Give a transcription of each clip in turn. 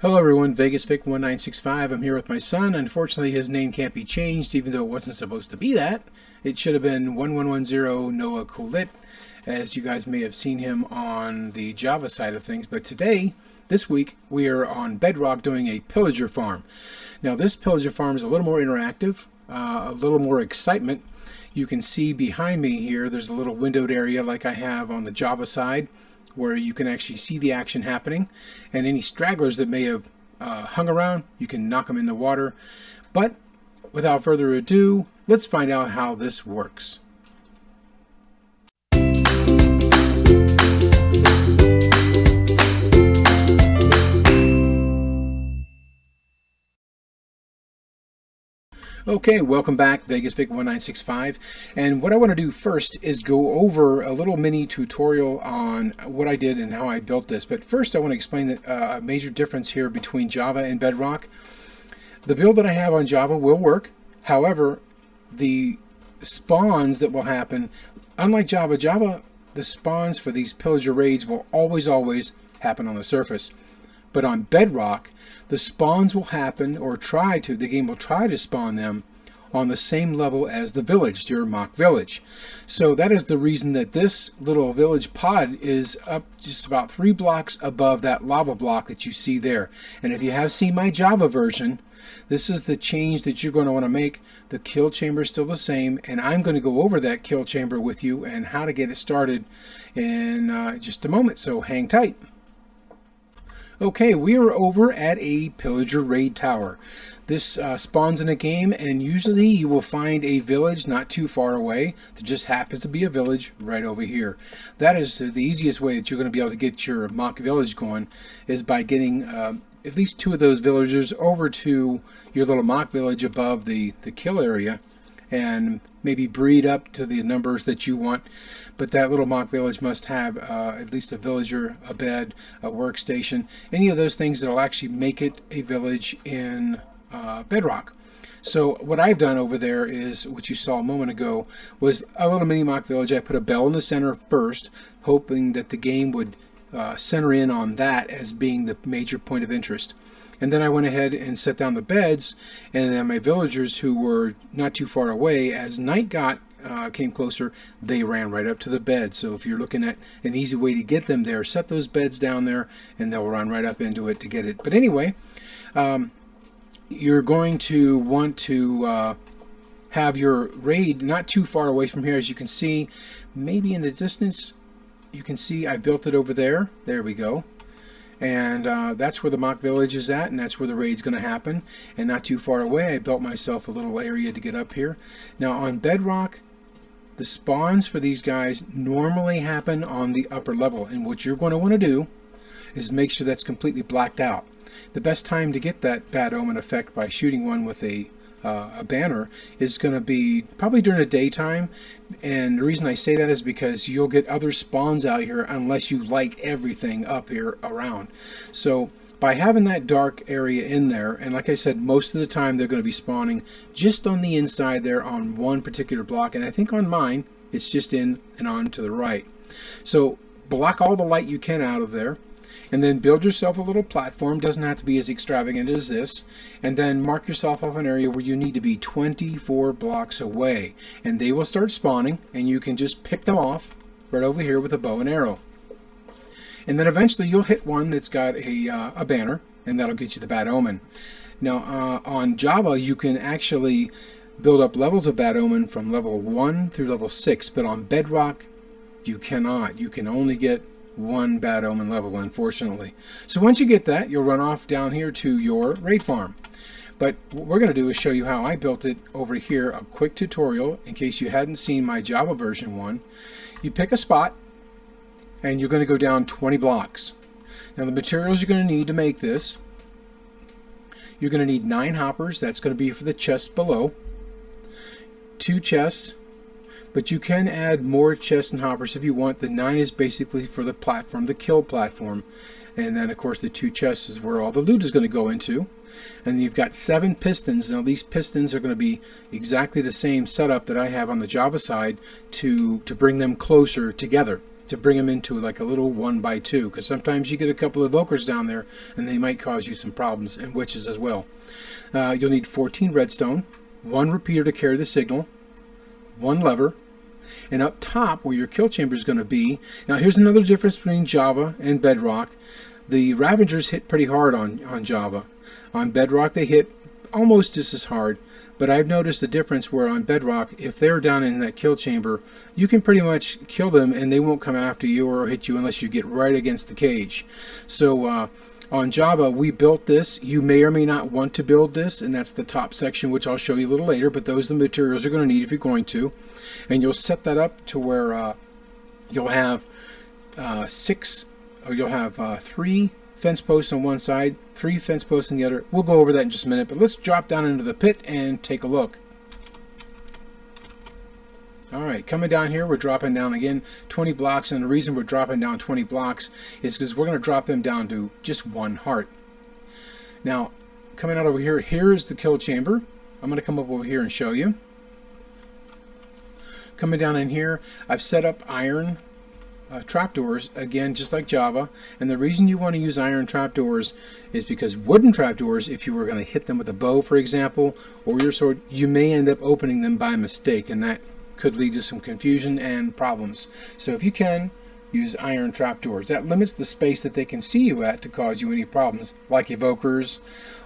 Hello everyone, VegasVic1965. I'm here with my son. Unfortunately, his name can't be changed, even though it wasn't supposed to be that. It should have been 1110 Noah Coolit, as you guys may have seen him on the Java side of things. But today, this week, we are on Bedrock doing a pillager farm. Now, this pillager farm is a little more interactive, a little more excitement. You can see behind me here, there's a little windowed area like I have on the Java side, where you can actually see the action happening, and any stragglers that may have hung around, you can knock them in the water. But without further ado, let's find out how this works. Okay, welcome back, VegasVic1965, and what I want to do first is go over a little mini tutorial on what I did and how I built this. But first I want to explain that a major difference here between Java and Bedrock. The build that I have on Java will work. However, the spawns that will happen, unlike Java, the spawns for these pillager raids will always happen on the surface. But on Bedrock, the spawns will happen, or the game will try to spawn them on the same level as the village, your mock village. So that is the reason that this little village pod is up just about 3 blocks above that lava block that you see there. And if you have seen my Java version, this is the change that you're going to want to make. The kill chamber is still the same, and I'm going to go over that kill chamber with you and how to get it started in just a moment, so hang tight. Okay, we are over at a pillager raid tower. This spawns in a game, and usually you will find a village not too far away. There just happens to be a village right over here. That is the easiest way that you're going to be able to get your mock village going, is by getting at least 2 of those villagers over to your little mock village above the kill area, and maybe breed up to the numbers that you want. But that little mock village must have at least a villager, a bed, a workstation, any of those things that will actually make it a village in Bedrock. So what I've done over there is, what you saw a moment ago, was a little mini mock village. I put a bell in the center first, hoping that the game would center in on that as being the major point of interest. And then I went ahead and set down the beds, and then my villagers, who were not too far away, as night came closer, they ran right up to the bed. So if you're looking at an easy way to get them there, set those beds down there and they'll run right up into it to get it. But anyway, you're going to want to have your raid not too far away from here. As you can see, maybe in the distance, you can see I built it over there. There we go. And that's where the mock village is at, and that's where the raid's going to happen. And not too far away, I built myself a little area to get up here. Now on Bedrock, the spawns for these guys normally happen on the upper level, and what you're going to want to do is make sure that's completely blacked out. The best time to get that bad omen effect by shooting one with a banner is going to be probably during the daytime, and the reason I say that is because you'll get other spawns out here unless you light everything up here around. So by having that dark area in there, and like I said, most of the time they're going to be spawning just on the inside there on one particular block, and I think on mine it's just in and on to the right. So block all the light you can out of there, and then build yourself a little platform. Doesn't have to be as extravagant as this. And then mark yourself off an area where you need to be 24 blocks away, and they will start spawning, and you can just pick them off right over here with a bow and arrow. And then eventually you'll hit one that's got a banner, and that'll get you the bad omen. Now on Java, you can actually build up levels of bad omen from level 1 through level 6, but on Bedrock you cannot. You can only get 1 bad omen level, unfortunately. So once you get that, you'll run off down here to your raid farm. But what we're going to do is show you how I built it over here, a quick tutorial in case you hadn't seen my Java version one. You pick a spot, and you're going to go down 20 blocks. Now the materials you're going to need to make this, you're going to need 9 hoppers. That's going to be for the chest below, 2 chests, but you can add more chests and hoppers if you want. The 9 is basically for the platform, the kill platform. And then, of course, the 2 chests is where all the loot is going to go into. And you've got 7 pistons. Now, these pistons are going to be exactly the same setup that I have on the Java side to bring them closer together. to bring them into like a little 1x2, because sometimes you get a couple of evokers down there and they might cause you some problems, and witches as well. You'll need 14 redstone, 1 repeater to carry the signal, 1 lever, and up top where your kill chamber is going to be. Now here's another difference between Java and Bedrock. The Ravagers hit pretty hard on Java. On Bedrock they hit almost just as hard, but I've noticed a difference where on Bedrock, if they're down in that kill chamber, you can pretty much kill them and they won't come after you or hit you unless you get right against the cage. So on Java, we built this. You may or may not want to build this, and that's the top section, which I'll show you a little later, but those are the materials you're going to need if you're going to. And you'll set that up to where you'll have 3 fence posts on one side, 3 fence posts on the other. We'll go over that in just a minute, but let's drop down into the pit and take a look. Alright, coming down here, we're dropping down again 20 blocks, and the reason we're dropping down 20 blocks is because we're going to drop them down to just 1 heart. Now, coming out over here, here's the kill chamber. I'm going to come up over here and show you. Coming down in here, I've set up iron trapdoors, again, just like Java. And the reason you want to use iron trapdoors is because wooden trapdoors, if you were going to hit them with a bow, for example, or your sword, you may end up opening them by mistake, and that could lead to some confusion and problems. So if you can, use iron trapdoors. That limits the space that they can see you at to cause you any problems, like evokers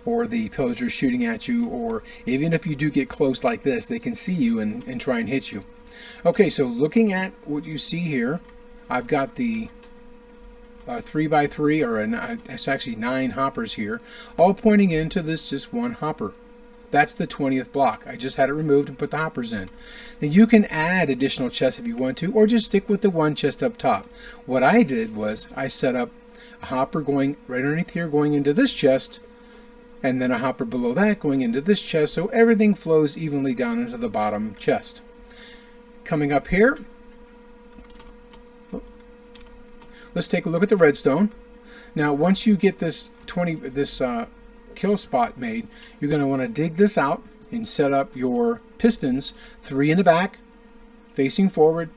or the pillagers shooting at you, or even if you do get close like this, they can see you and try and hit you. Okay, so looking at what you see here, I've got the 3x3, or it's actually 9 hoppers here, all pointing into this just 1 hopper. That's the 20th block. I just had it removed and put the hoppers in. Now you can add additional chests if you want to, or just stick with the 1 chest up top. What I did was I set up a hopper going right underneath here going into this chest, and then a hopper below that going into this chest, so everything flows evenly down into the bottom chest. Coming up here, let's take a look at the redstone. Now once you get this kill spot made, you're going to want to dig this out and set up your pistons, 3 in the back facing forward,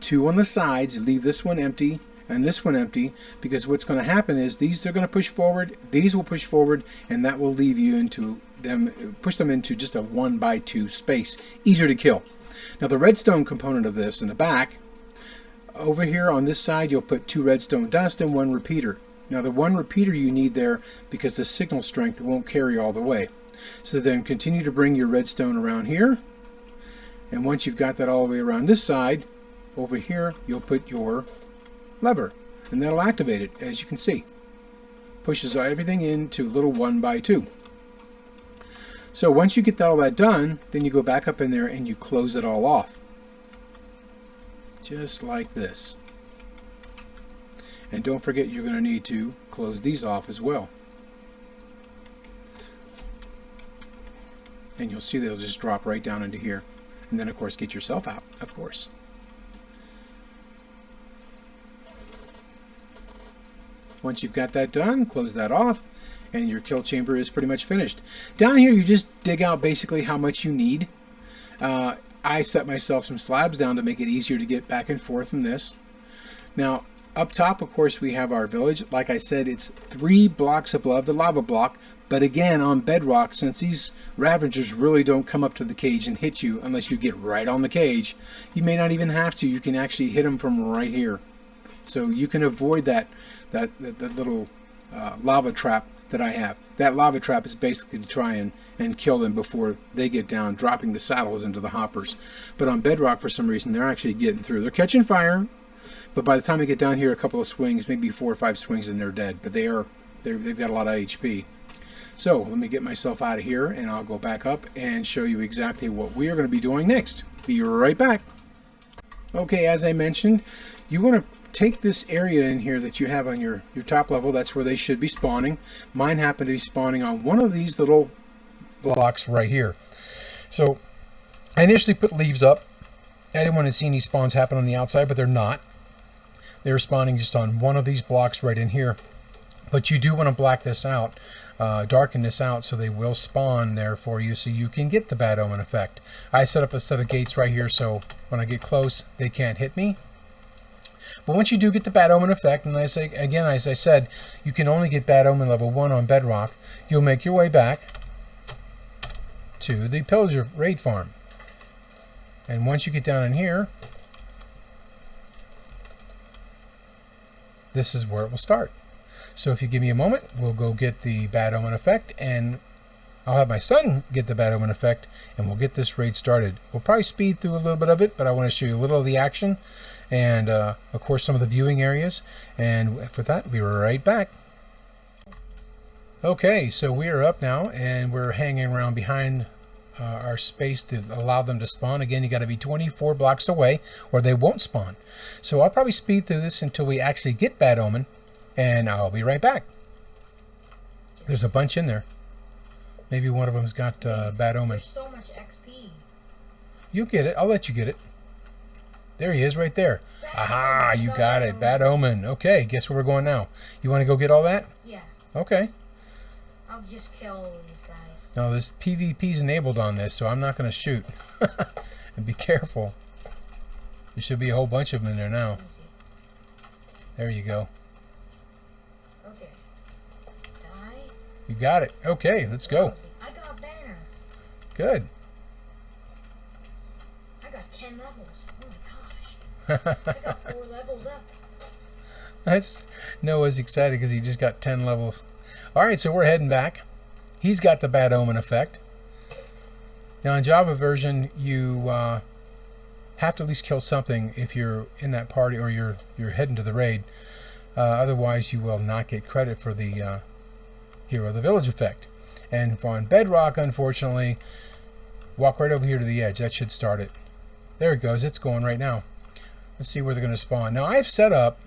2 on the sides. Leave this one empty and this one empty, because what's going to happen is these are going to push forward, these will push forward, and that will leave you into them, push them into just a 1x2 space, easier to kill. Now the redstone component of this in the back, over here on this side, you'll put 2 redstone dust and 1 repeater. Now the 1 repeater you need there because the signal strength won't carry all the way. So then continue to bring your redstone around here, and once you've got that all the way around this side, over here you'll put your lever, and that'll activate it. As you can see, pushes everything into little 1x2. So once you get all that done, then you go back up in there and you close it all off, just like this. And don't forget, you're going to need to close these off as well. And you'll see they'll just drop right down into here. And then of course get yourself out, of course. Once you've got that done, close that off, and your kill chamber is pretty much finished. Down here you just dig out basically how much you need. I set myself some slabs down to make it easier to get back and forth from this. Now up top, of course, we have our village. Like I said, it's 3 blocks above the lava block, but again on Bedrock, since these Ravagers really don't come up to the cage and hit you unless you get right on the cage, you may not even have to. You can actually hit them from right here. So you can avoid that little lava trap that I have. That lava trap is basically to try and kill them before they get down, dropping the saddles into the hoppers. But on Bedrock, for some reason, they're actually getting through. They're catching fire, but by the time they get down here, a couple of swings, maybe 4 or 5 swings, and they're dead. But they've got a lot of HP. So let me get myself out of here, and I'll go back up and show you exactly what we are going to be doing next. Be right back. Okay, as I mentioned, you want to take this area in here that you have on your top level. That's where they should be spawning. Mine happen to be spawning on one of these little blocks right here. So I initially put leaves up. I didn't want to see any spawns happen on the outside, but they're not. They're spawning just on one of these blocks right in here. But you do want to black this out, darken this out, so they will spawn there for you, so you can get the bad omen effect. I set up a set of gates right here, so when I get close, they can't hit me. But once you do get the bad omen effect, and as I said, you can only get bad omen level 1 on Bedrock, you'll make your way back to the pillager raid farm. And once you get down in here, this is where it will start. So if you give me a moment, we'll go get the bad omen effect, and I'll have my son get the bad omen effect, and we'll get this raid started. We'll probably speed through a little bit of it, but I want to show you a little of the action, and of course some of the viewing areas. And for that, we'll be right back. Okay, so we are up now, and we're hanging around behind our space to allow them to spawn. Again, you got to be 24 blocks away, or they won't spawn. So I'll probably speed through this until we actually get bad omen, and I'll be right back. There's a bunch in there. Maybe one of them's got bad omen. There's so much XP. You get it. I'll let you get it. There he is right there. Aha, you got it. Bad omen. Okay, guess where we're going now? You want to go get all that? Yeah. Okay. I'll just kill these guys. No, this PvP's enabled on this, so I'm not going to shoot. And be careful. There should be a whole bunch of them in there now. There you go. Okay. Die. You got it. Okay, let's go. I got a banner. Good. I got 10 levels. Oh my gosh. I got 4 levels up. That's Noah's excited because he just got 10 levels. All right, so we're heading back. He's got the bad omen effect. Now in Java version, you have to at least kill something if you're in that party or you're heading to the raid. Otherwise, you will not get credit for the Hero of the Village effect. And on Bedrock, unfortunately, walk right over here to the edge. That should start it. There it goes. It's going right now. Let's see where they're going to spawn. Now I've set up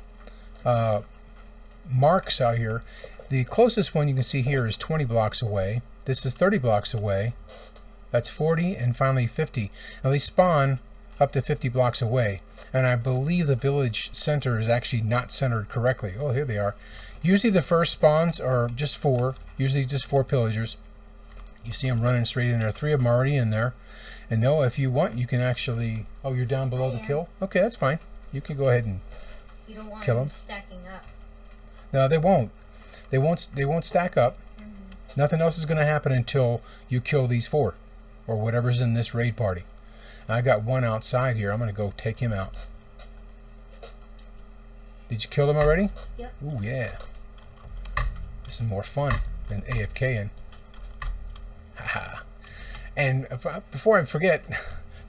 marks out here. The closest one you can see here is 20 blocks away. This is 30 blocks away. That's 40, and finally 50. Now they spawn up to 50 blocks away, and I believe the village center is actually not centered correctly. Oh, here they are. Usually the first spawns are just 4, usually just 4 pillagers. You see them running straight in there. 3 of them are already in there. And Noah, if you want, you can actually... Oh, you're down below the kill? Okay, that's fine. You can go ahead and you don't want kill them. Stacking up. No, they won't. They won't stack up. Nothing else is going to happen until you kill these 4, or whatever's in this raid party. I got one outside here. I'm going to go take him out. Did you kill them already? Yep. Ooh, yeah. This is more fun than AFKing. Haha. And before I forget,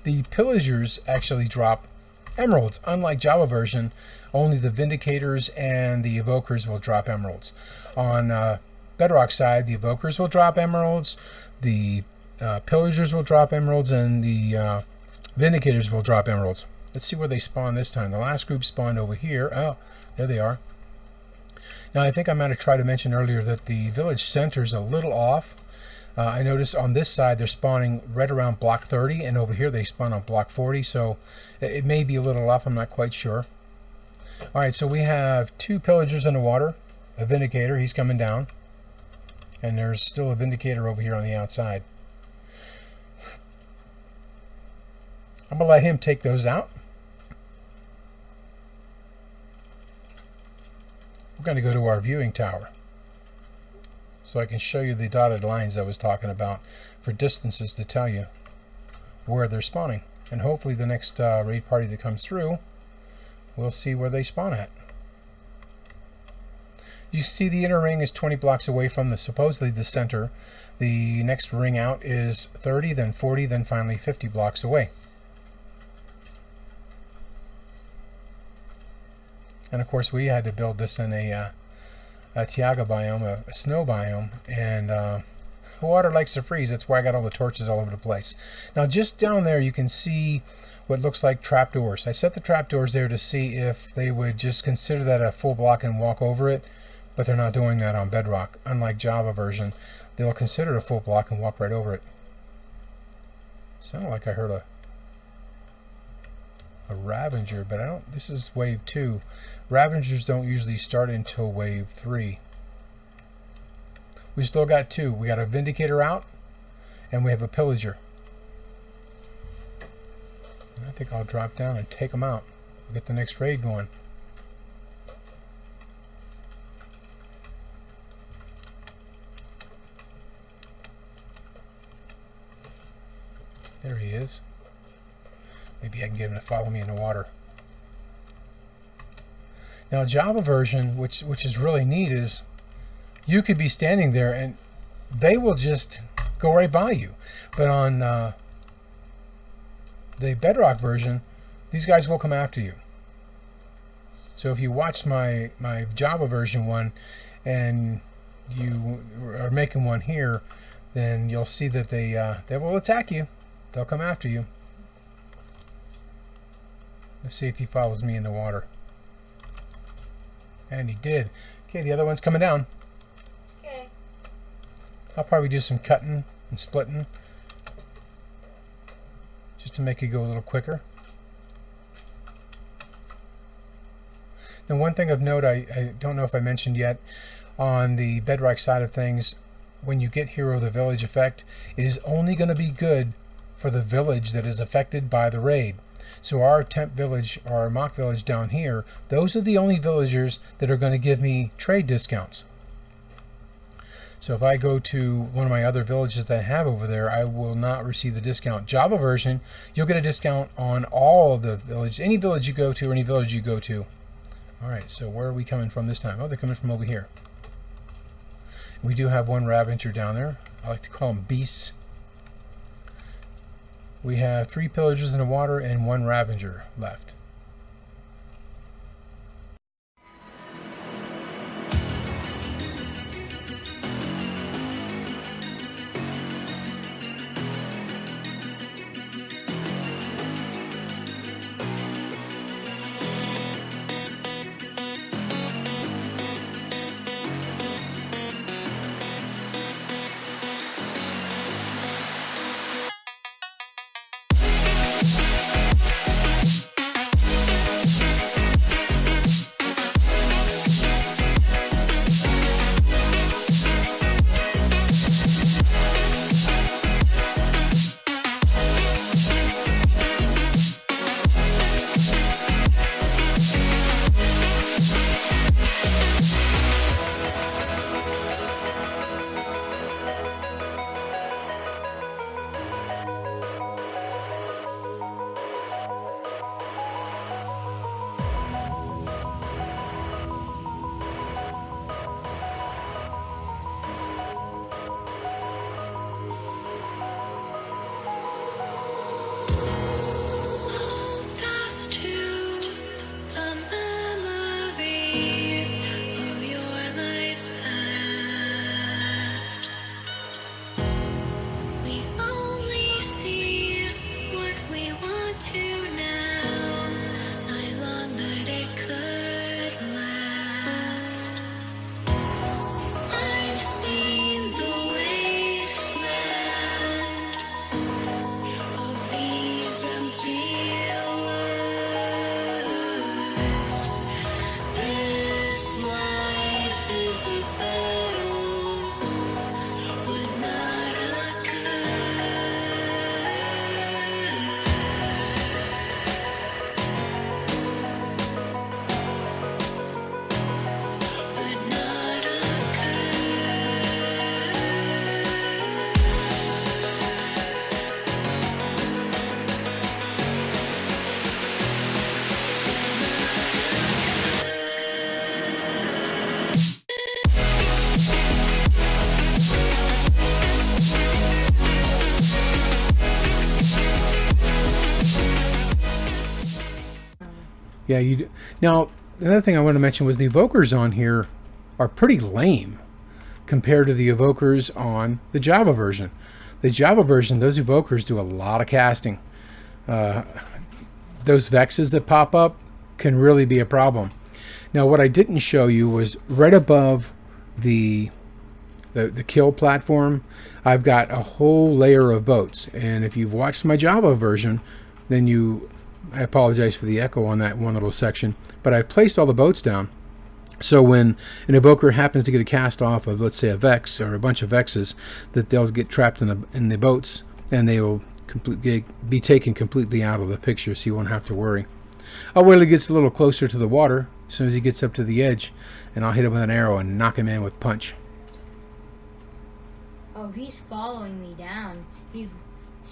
the pillagers actually drop emeralds. Unlike Java version, only the vindicators and the evokers will drop emeralds. On Bedrock side, the evokers will drop emeralds, the pillagers will drop emeralds, and the vindicators will drop emeralds. Let's see where they spawn this time. The last group spawned over here. Oh, there they are. Now I think I might have tried to mention earlier that the village center is a little off. I noticed on this side they're spawning right around block 30, and over here they spawn on block 40, so it may be a little off. I'm not quite sure. Alright, so we have 2 pillagers in the water, a vindicator, he's coming down, and there's still a vindicator over here on the outside. I'm going to let him take those out. We're going to go to our viewing tower, so I can show you the dotted lines I was talking about for distances to tell you where they're spawning. And hopefully the next raid party that comes through, we'll see where they spawn at. You see the inner ring is 20 blocks away from supposedly the center. The next ring out is 30, then 40, then finally 50 blocks away. And of course we had to build this in a taiga biome, a snow biome, and water likes to freeze. That's why I got all the torches all over the place. Now just down there you can see what looks like trapdoors. I set the trapdoors there to see if they would just consider that a full block and walk over it, but they're not doing that on Bedrock. Unlike Java version, they'll consider it a full block and walk right over it. Sounded like I heard a Ravager, but I don't. This is wave 2. Ravagers don't usually start until wave 3. We still got 2. We got a Vindicator out, and we have a Pillager. I think I'll drop down and take them out. We'll get the next raid going. There he is. Maybe I can get him to follow me in the water. Now, Java version, which is really neat, is you could be standing there and they will just go right by you. But on the Bedrock version, these guys will come after you. So if you watched my Java version one and you are making one here, then you'll see that they will attack you. They'll come after you. Let's see if he follows me in the water. And he did. Okay, the other one's coming down. Okay. I'll probably do some cutting and splitting just to make it go a little quicker. Now, one thing of note, I don't know if I mentioned yet, on the Bedrock side of things, when you get Hero of the Village effect, it is only going to be good for the village that is affected by the raid. So our temp village, our mock village down here, those are the only villagers that are going to give me trade discounts. So if I go to one of my other villages that I have over there, I will not receive the discount. Java version, you'll get a discount on all of the village, any village you go to or any village you go to. All right, so where are we coming from this time? Oh, they're coming from over here. We do have one Ravager down there. I like to call them beasts. We have 3 pillagers in the water and 1 Ravager left. Yeah, you do. Now, the other thing I want to mention was the evokers on here are pretty lame compared to the evokers on the Java version. The Java version, those evokers do a lot of casting. Those vexes that pop up can really be a problem. Now, what I didn't show you was right above the kill platform, I've got a whole layer of boats. And if you've watched my Java version, then I apologize for the echo on that one little section, but I've placed all the boats down. So when an evoker happens to get a cast off of, let's say, a vex or a bunch of vexes, that they'll get trapped in the boats, and they will be taken completely out of the picture, so you won't have to worry. I'll wait till he gets a little closer to the water, as soon as he gets up to the edge, and I'll hit him with an arrow and knock him in with punch. Oh, he's following me down.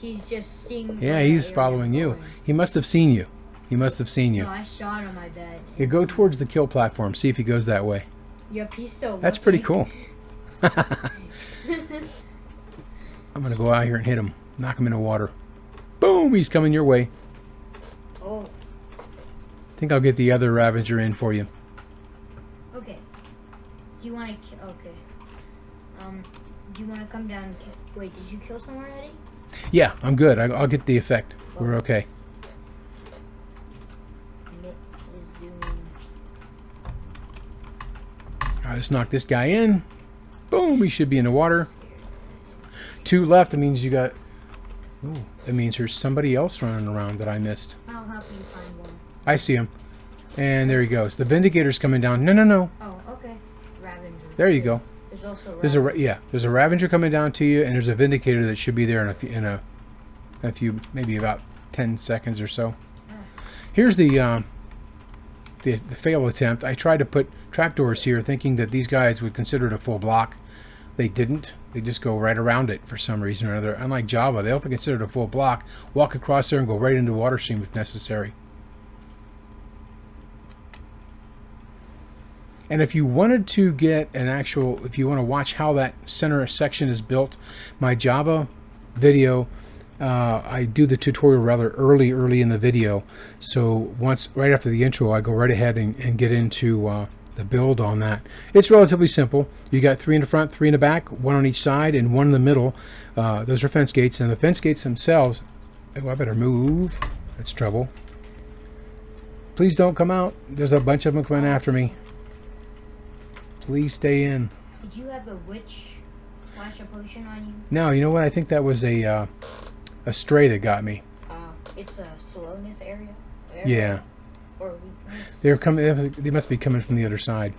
He's just seeing. Yeah, where he's the area following I'm you. going. He must have seen you. He must have seen you. No, I shot him, I bet. You go towards the kill platform. See if he goes that way. Yep, he's so That's lucky. pretty cool. I'm going to go out here and hit him. Knock him in the water. Boom! He's coming your way. Oh, I think I'll get the other Ravager in for you. okay. Do you want to kill? Okay. Do you want to come down and kill? Wait, did you kill someone already? Yeah, I'm good. I'll get the effect. We're okay. Mitt is doing. Alright, let's knock this guy in. Boom! He should be in the water. 2 left. That means you got... Ooh, that means there's somebody else running around that I missed. I'll help you find one. I see him. And there he goes. The Vindicator's coming down. No, no, no. Oh, okay. Ravager. There you go. There's also a There's Ravager. there's a Ravager coming down to you, and there's a Vindicator that should be there in a few, maybe about 10 seconds or so. Here's the fail attempt. I tried to put trapdoors here, thinking that these guys would consider it a full block. They didn't. They just go right around it for some reason or another. Unlike Java, they also consider it a full block. Walk across there and go right into the water stream if necessary. And if you wanted to get an actual, if you want to watch how that center section is built, my Java video, I do the tutorial rather early in the video. So right after the intro, I go right ahead and get into the build on that. It's relatively simple. You got 3 in the front, 3 in the back, 1 on each side, and 1 in the middle. Those are fence gates, and the fence gates themselves. Oh, I better move. That's trouble. Please don't come out. There's a bunch of them coming after me. Please stay in. Did you have a witch flash a potion on you? No, you know what? I think that was a stray that got me. It's a slowness area. Yeah. Or weakness. They're coming. They must be coming from the other side.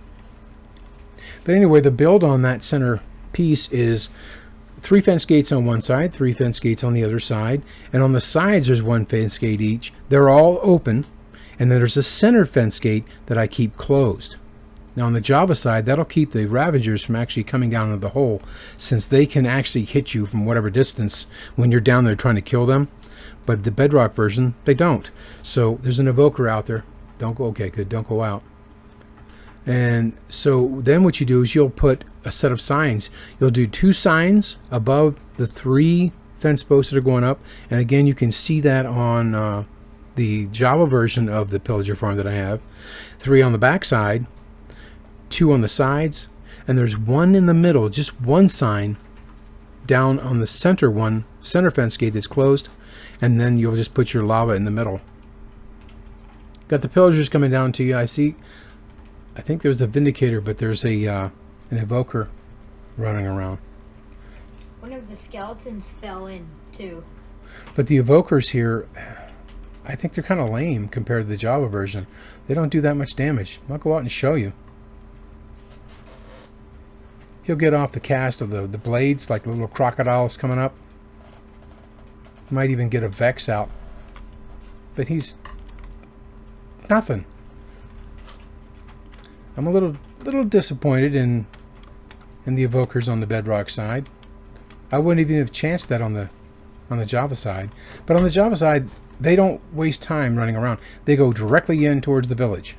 But anyway, the build on that center piece is 3 fence gates on one side, 3 fence gates on the other side, and on the sides there's 1 fence gate each. They're all open, and then there's a center fence gate that I keep closed. Now on the Java side, that'll keep the Ravagers from actually coming down into the hole, since they can actually hit you from whatever distance when you're down there trying to kill them. But the Bedrock version, they don't. So there's an evoker out there. Don't go. Okay, good. Don't go out. And so then what you do is you'll put a set of signs. You'll do 2 signs above the 3 fence posts that are going up. And again, you can see that on the Java version of the Pillager farm that I have. 3 on the back side, 2 on the sides, and there's 1 in the middle, just 1 sign down on the center fence gate that's closed, and then you'll just put your lava in the middle. Got the Pillagers coming down to you. I think there's a Vindicator, but there's an evoker running around. One of the skeletons fell in too. But the evokers here, I think they're kind of lame compared to the Java version. They don't do that much damage. I'll go out and show you. He'll get off the cast of the blades, like the little crocodiles coming up. Might even get a Vex out. But he's nothing. I'm a little disappointed in the evokers on the Bedrock side. I wouldn't even have chanced that on the Java side. But on the Java side, they don't waste time running around. They go directly in towards the village.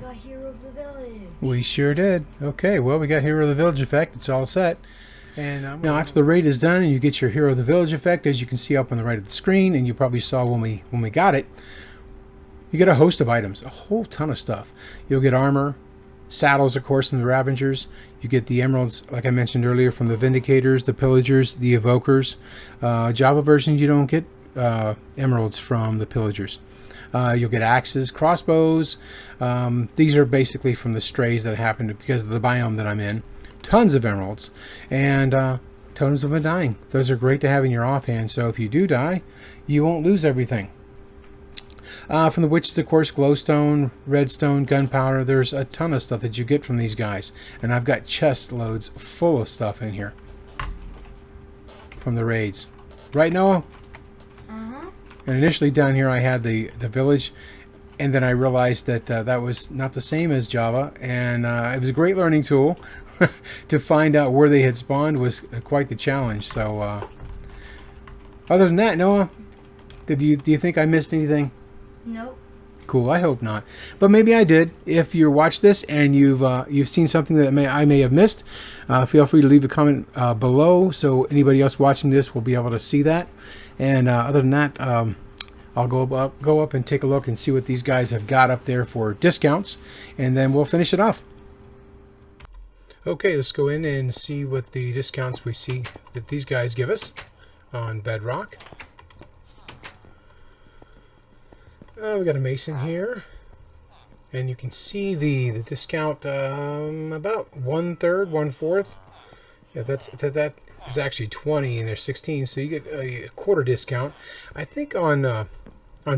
got Hero of the Village. We sure did. Okay, well, we got Hero of the Village effect. It's all set. And now after the raid is done and you get your Hero of the Village effect, as you can see up on the right of the screen, and you probably saw when we got it, you get a host of items, a whole ton of stuff. You'll get armor, saddles, of course, from the Ravengers. You get the emeralds, like I mentioned earlier, from the Vindicators, the Pillagers, the Evokers. Java version, you don't get emeralds from the Pillagers. You'll get axes, crossbows. These are basically from the strays that happened because of the biome that I'm in. Tons of emeralds and tons of undying. Those are great to have in your offhand, so if you do die, you won't lose everything. From the witches, of course, glowstone, redstone, gunpowder. There's a ton of stuff that you get from these guys, and I've got chest loads full of stuff in here from the raids. Right, Noah? And initially down here I had the village, and then I realized that that was not the same as Java, and it was a great learning tool. To find out where they had spawned was quite the challenge. So other than that, Noah, do you think I missed anything? Nope. Cool. I hope not, but maybe I did. If you watch this and you've seen something that I may have missed, feel free to leave a comment below, so anybody else watching this will be able to see that. And other than that, I'll go up and take a look and see what these guys have got up there for discounts, and then we'll finish it off. Okay, let's go in and see what the discounts we see that these guys give us on Bedrock. We got a mason here, and you can see the discount about 1/3, 1/4. Yeah, that is actually 20 and there's 16, so you get a quarter discount. I think on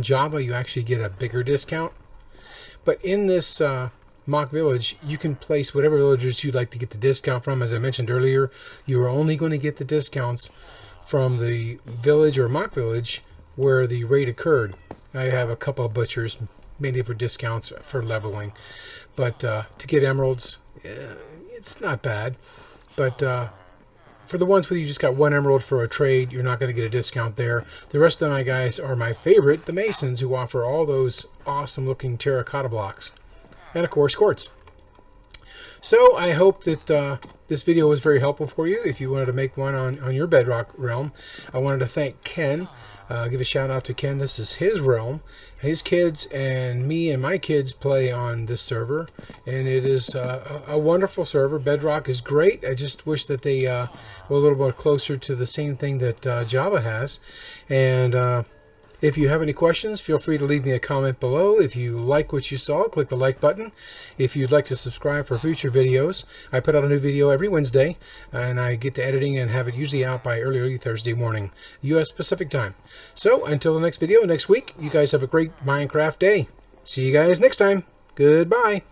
Java you actually get a bigger discount, but in this mock village, you can place whatever villagers you'd like to get the discount from. As I mentioned earlier, you are only going to get the discounts from the village or mock village where the raid occurred. I have a couple of butchers, mainly for discounts for leveling, but to get emeralds, it's not bad. But for the ones where you just got one emerald for a trade, you're not going to get a discount there. The rest of my guys are my favorite, the Masons, who offer all those awesome looking terracotta blocks. And of course, quartz. So I hope that this video was very helpful for you. If you wanted to make one on your Bedrock realm, I wanted to thank Ken. Give a shout out to Ken. This is his realm. His kids and me and my kids play on this server, and it is a wonderful server. Bedrock is great. I just wish that they were a little bit closer to the same thing that Java has. And if you have any questions, feel free to leave me a comment below. If you like what you saw, click the like button. If you'd like to subscribe for future videos, I put out a new video every Wednesday, and I get to editing and have it usually out by early Thursday morning, U.S. Pacific time. So until the next video next week, you guys have a great Minecraft day. See you guys next time. Goodbye.